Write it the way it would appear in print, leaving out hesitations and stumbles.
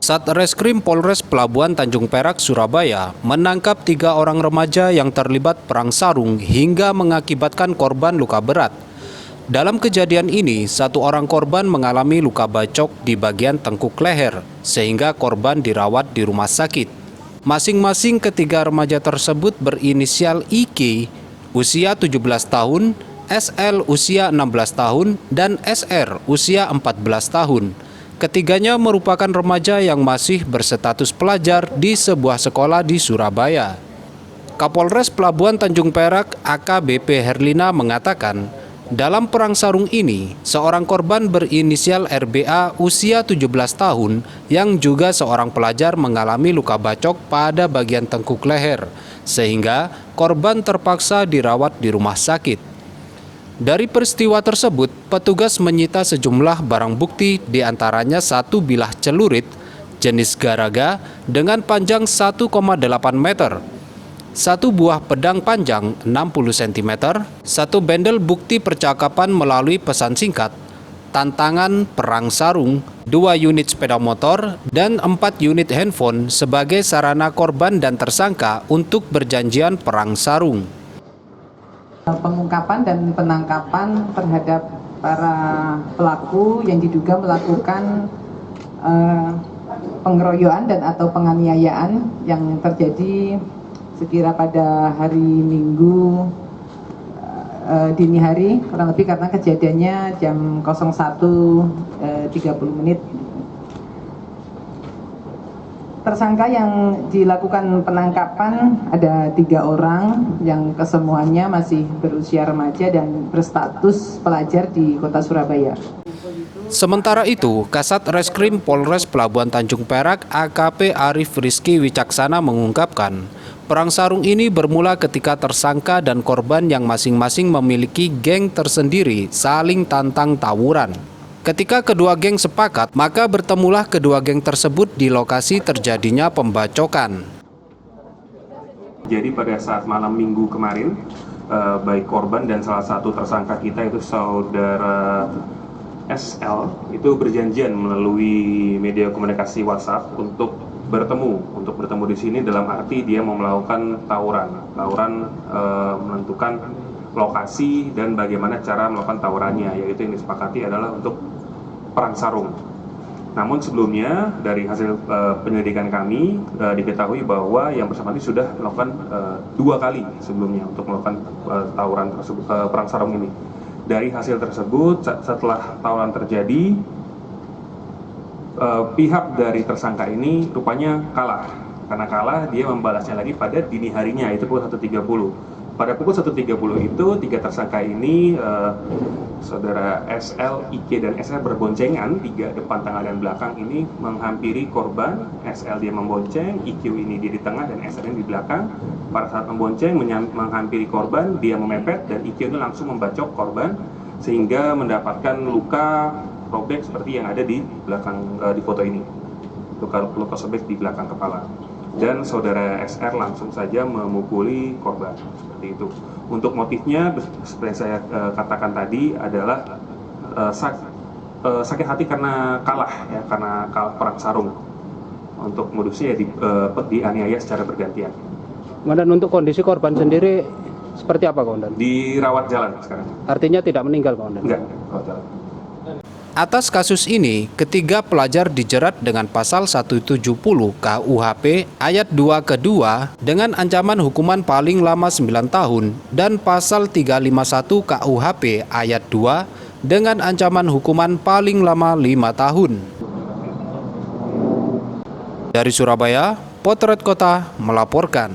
Satreskrim Polres Pelabuhan Tanjung Perak, Surabaya menangkap 3 orang remaja yang terlibat perang sarung hingga mengakibatkan korban luka berat. Dalam kejadian ini, 1 orang korban mengalami luka bacok di bagian tengkuk leher, sehingga korban dirawat di rumah sakit. Masing-masing ketiga remaja tersebut berinisial IK, usia 17 tahun, SL usia 16 tahun, dan SR usia 14 tahun. Ketiganya merupakan remaja yang masih berstatus pelajar di sebuah sekolah di Surabaya. Kapolres Pelabuhan Tanjung Perak AKBP Herlina mengatakan, dalam perang sarung ini, seorang korban berinisial RBA usia 17 tahun yang juga seorang pelajar mengalami luka bacok pada bagian tengkuk leher, sehingga korban terpaksa dirawat di rumah sakit. Dari peristiwa tersebut, petugas menyita sejumlah barang bukti, diantaranya 1 bilah celurit jenis garaga dengan panjang 1,8 meter, 1 buah pedang panjang 60 cm, 1 bendel bukti percakapan melalui pesan singkat, tantangan perang sarung, 2 unit sepeda motor, dan 4 unit handphone sebagai sarana korban dan tersangka untuk berjanjian perang sarung. Pengungkapan dan penangkapan terhadap para pelaku yang diduga melakukan pengeroyokan dan atau penganiayaan yang terjadi sekira pada hari Minggu dini hari, kurang lebih karena kejadiannya jam 01.30. Tersangka yang dilakukan penangkapan ada 3 orang yang kesemuanya masih berusia remaja dan berstatus pelajar di kota Surabaya. Sementara itu, Kasat Reskrim Polres Pelabuhan Tanjung Perak AKP Arif Rizky Wicaksana mengungkapkan, perang sarung ini bermula ketika tersangka dan korban yang masing-masing memiliki geng tersendiri saling tantang tawuran. Ketika kedua geng sepakat, maka bertemulah kedua geng tersebut di lokasi terjadinya pembacokan. Jadi pada saat malam Minggu kemarin, baik korban dan salah satu tersangka kita itu saudara SL itu berjanjian melalui media komunikasi WhatsApp untuk bertemu di sini dalam arti dia mau melakukan tawuran menentukan lokasi dan bagaimana cara melakukan tawurannya, yaitu yang disepakati adalah untuk perang sarung. Namun sebelumnya dari hasil penyelidikan kami diketahui bahwa yang bersangkutan sudah melakukan 2 kali sebelumnya untuk melakukan tawuran tersebut, perang sarung ini. Dari hasil tersebut, setelah tawuran terjadi, pihak dari tersangka ini rupanya kalah. Karena kalah, dia membalasnya lagi pada dini harinya, itu pukul 1.30. Pada pukul 1.30 itu 3 tersangka ini, saudara SL, IK, dan SR berboncengan, 3 depan, tengah, dan belakang ini menghampiri korban. SL dia membonceng, IQ ini dia di tengah, dan SR ini di belakang. Pada saat membonceng, menghampiri korban, dia memepet, dan IQ itu langsung membacok korban, sehingga mendapatkan luka robek seperti yang ada di belakang di foto ini. Luka sobek di belakang kepala. Dan saudara SR langsung saja memukuli korban, seperti itu. Untuk motifnya seperti yang saya katakan tadi adalah sakit hati karena kalah perang sarung. Untuk modusnya ya dianiaya secara bergantian. Kemudian untuk kondisi korban sendiri seperti apa, Komandan? Dirawat jalan sekarang. Artinya tidak meninggal, Komandan? Enggak, rawat jalan. Atas kasus ini, ketiga pelajar dijerat dengan pasal 170 KUHP ayat 2 kedua dengan ancaman hukuman paling lama 9 tahun dan pasal 351 KUHP ayat 2 dengan ancaman hukuman paling lama 5 tahun. Dari Surabaya, Potret Kota melaporkan.